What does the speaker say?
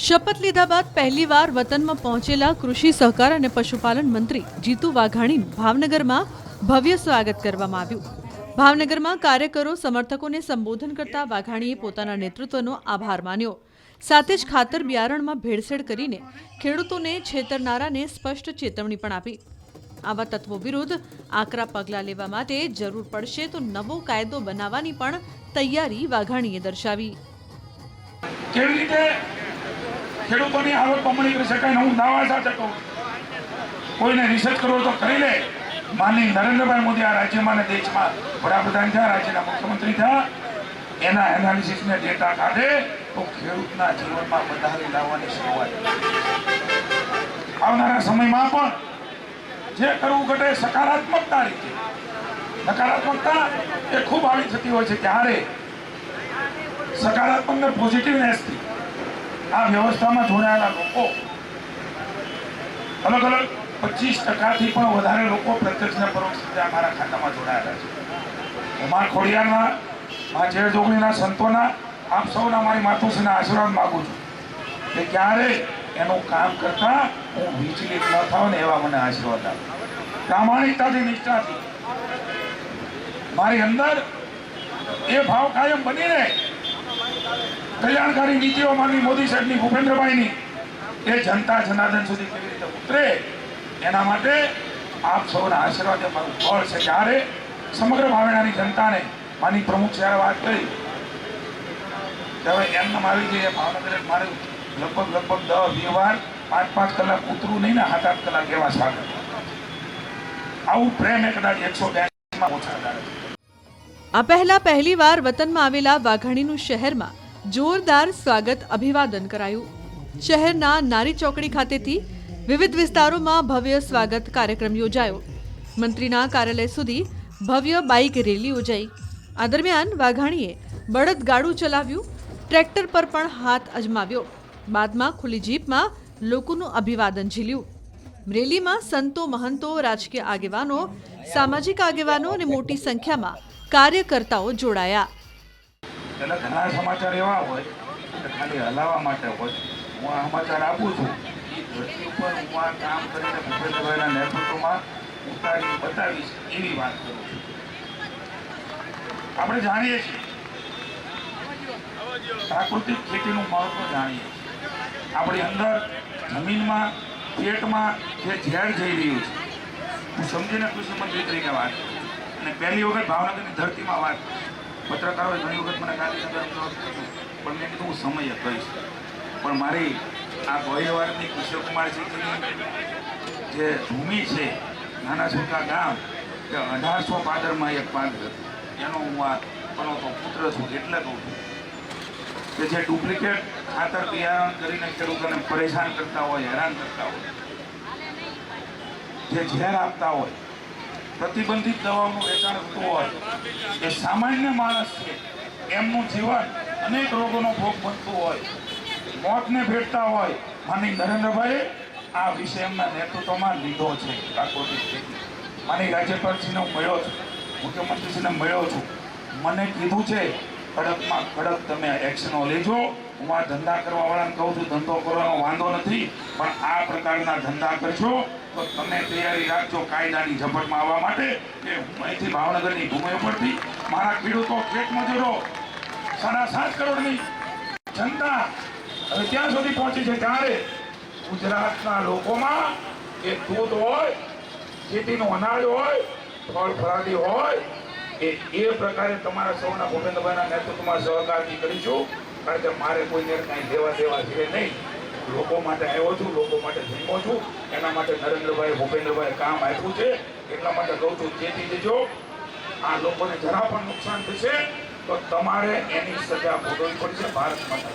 શપથ લીધા બાદ પહેલીવાર વતનમાં પહોંચેલા કૃષિ સહકાર અને પશુપાલન મંત્રી જીતુ વાઘાણીનું ભાવનગરમાં ભવ્ય સ્વાગત કરવામાં આવ્યું। ભાવનગરમાં કાર્યકરો સમર્થકોને સંબોધન કરતા વાઘાણીએ પોતાના નેતૃત્વનો આભાર માન્યો। સાથે જ ખાતર બિયારણમાં ભેળસેળ કરીને ખેડૂતોને છેતરનારાને સ્પષ્ટ ચેતવણી પણ આપી। આવા તત્વો વિરુદ્ધ આકરા પગલાં લેવા માટે જરૂર પડશે તો નવો કાયદો બનાવવાની પણ તૈયારી વાઘાણીએ દર્શાવી। ખેડૂતોની આવક બમણી કરી શકાય હું દાવા સાથે કહું કોઈને રિસર્ચ કરવો તો કરી લે। માનનીય નરેન્દ્રભાઈ મોદી આ રાજ્યમાં અને દેશમાં વડાપ્રધાન થયા, રાજ્યના મુખ્યમંત્રી થયા, એના એનાલિસિસને ડેટા કાઢે તો ખેડૂતના જીવનમાં વધારે લાવવાની શરૂઆત। આવનારા સમયમાં પણ જે કરવું ઘટે સકારાત્મકતા રીતે, નકારાત્મકતા એ ખૂબ આવી થતી હોય છે, ત્યારે સકારાત્મક ને પોઝિટિવનેસથી આ વ્યવસ્થામાં જોડાયેલા લોકો અલગ અલગ 25% પણ વધારે લોકો પ્રત્યક્ષ ને પરોક્ષ રીતે અમારા ખાતામાં જોડાયેલા છે। ઉમા ખોડિયારના મા ઝેર જોગણીના સંતોના આપ સૌના મારી માતુશ્રીના આશીર્વાદ માગું છું કે ક્યારે એનું કામ કરતા હું વિચલિત ન થાઉં ને એવા મને આશીર્વાદ આપો। પ્રામાણિકતાથી, નિષ્ઠાથી મારી અંદર એ ભાવ કાયમ બની રહે। કલ્યાણકારી નીતિઓ માનની મોદી સાહેબની, ભૂપેન્દ્રભાઈની એ જનતા જનાર્દન સુધી કેવી રીતે ઉતરે એના માટે આપ સૌના આશીર્વાદ એ મારું ફળ છે। ત્યારે સમગ્ર ભાવેણાની જનતાને માની પ્રમુખ જ્યારે વાત કરી ત્યારે એમને આવી જઈએ ભાવનગર મારે લગભગ 10-20 વાર 5-5 કલાક ઉતરું નહીં ને 7-8 કલાક એવા સ્વાગત। આવું પ્રેમ એ કદાચ 182માં ઓછા થાય। આ પહેલા પહેલીવાર વતનમાં આવેલા વાઘાણીનું શહેરમાં જોરદાર સ્વાગત અભિવાદન કરાયું। શહેરના નારી ચોકડી ખાતેથી વિવિધ વિસ્તારોમાં ભવ્ય સ્વાગત કાર્યક્રમ યોજાયો। મંત્રીના કાર્યાલય સુધી ભવ્ય બાઇક રેલી યોજાઈ। આ દરમિયાન વાઘાણીએ બળદગાડું ચલાવ્યું, ટ્રેક્ટર પર પણ હાથ અજમાવ્યો। બાદમાં ખુલ્લી જીપમાં લોકોનું અભિવાદન ઝીલ્યું। રેલીમાં સંતો, મહંતો, રાજકીય આગેવાનો, સામાજિક આગેવાનો અને મોટી સંખ્યામાં કાર્યકર્તાઓ જોડાયા। એટલે ઘણા સમાચાર એવા હોય કે ખાલી હલાવવા માટે હોય। હું આ સમાચાર આપું છું એ ધરતી ઉપર હું આ કામ કરીને ભૂપેન્દ્રભાઈના નેતૃત્વમાં ઉતારી બતાવીશ એવી વાત કરું છું। આપણે જાણીએ છીએ પ્રાકૃતિક ખેતીનું મહત્વ જાણીએ છીએ। આપણી અંદર જમીનમાં, પેટમાં જે ઝેર જઈ રહ્યું છે, હું સમજીને કૃષિ મંત્રી તરીકે વાત કરું અને પહેલી વખત ભાવનગરની ધરતીમાં વાત કરું। પત્રકારોએ ઘણી વખત મને ગાંધીનગર પણ મેં કીધું હું સમય કહીશ, પણ મારી આ ગોહિલવાડની કૃષ્ણકુમારસિંહજીની જે ભૂમિ છે, નાના સુકા ગામ, કે 1800 પાદરમાં એક પાદર હતું, એનો હું આ પનોતો પુત્ર છું। એટલે કહું છું કે જે ડુપ્લિકેટ ખાતર બિયારણ કરીને ખેડૂતોને પરેશાન કરતા હોય, હેરાન કરતા હોય, જે ઝેર આપતા હોય, પ્રતિબંધિત દવાઓનું વેચાણ થતું હોય, એ સામાન્ય માણસ છે, એમનું જીવન અનેક રોગોનો ભોગ બનતું હોય, મોતને ભેટતા હોય। માની નરેન્દ્રભાઈએ આ વિષય એમના નેતૃત્વમાં લીધો છે। પ્રાકૃતિક ખેતી માની રાજ્યપાલશ્રીને હું મળ્યો છું, મુખ્યમંત્રીશ્રીને મળ્યો છું, મને કીધું છે કડકમાં કડક તમે એક્શનો લેજો। હું આ ધંધા કરવાવાળાને કહું છું ધંધો કરવાનો વાંધો નથી, પણ આ પ્રકારના ધંધા કરશો તો તમે તૈયારી રાખજો કાયદાની ઝપટમાં આવવા માટે। કે અહીંથી ભાવનગરની ભૂમિ ઉપરથી મારા ખેડૂતો, ખેતમજૂરો, 7.5 કરોડની જનતા હવે ત્યાં સુધી પહોંચી છે, ત્યારે ગુજરાતના લોકોમાં એ દૂધ હોય, ખેતીનું અનાજ હોય, ફળ ફળાદી હોય, એ પ્રકારે તમારા સૌના ભૂપેન્દ્રભાઈના નેતૃત્વમાં સહકારથી કરીશું। કારણ કે મારે કોઈને કાંઈ લેવા દેવા છે નહીં, લોકો માટે આવ્યો છું, લોકો માટે જન્મો છું, એના માટે નરેન્દ્રભાઈ, ભૂપેન્દ્રભાઈ કામ આપ્યું છે। એટલા માટે કહું છું ચેતી દેજો, આ લોકોને જરા પણ નુકસાન થશે તો તમારે એની સજા ભોગવવી પડશે। ભારત માતા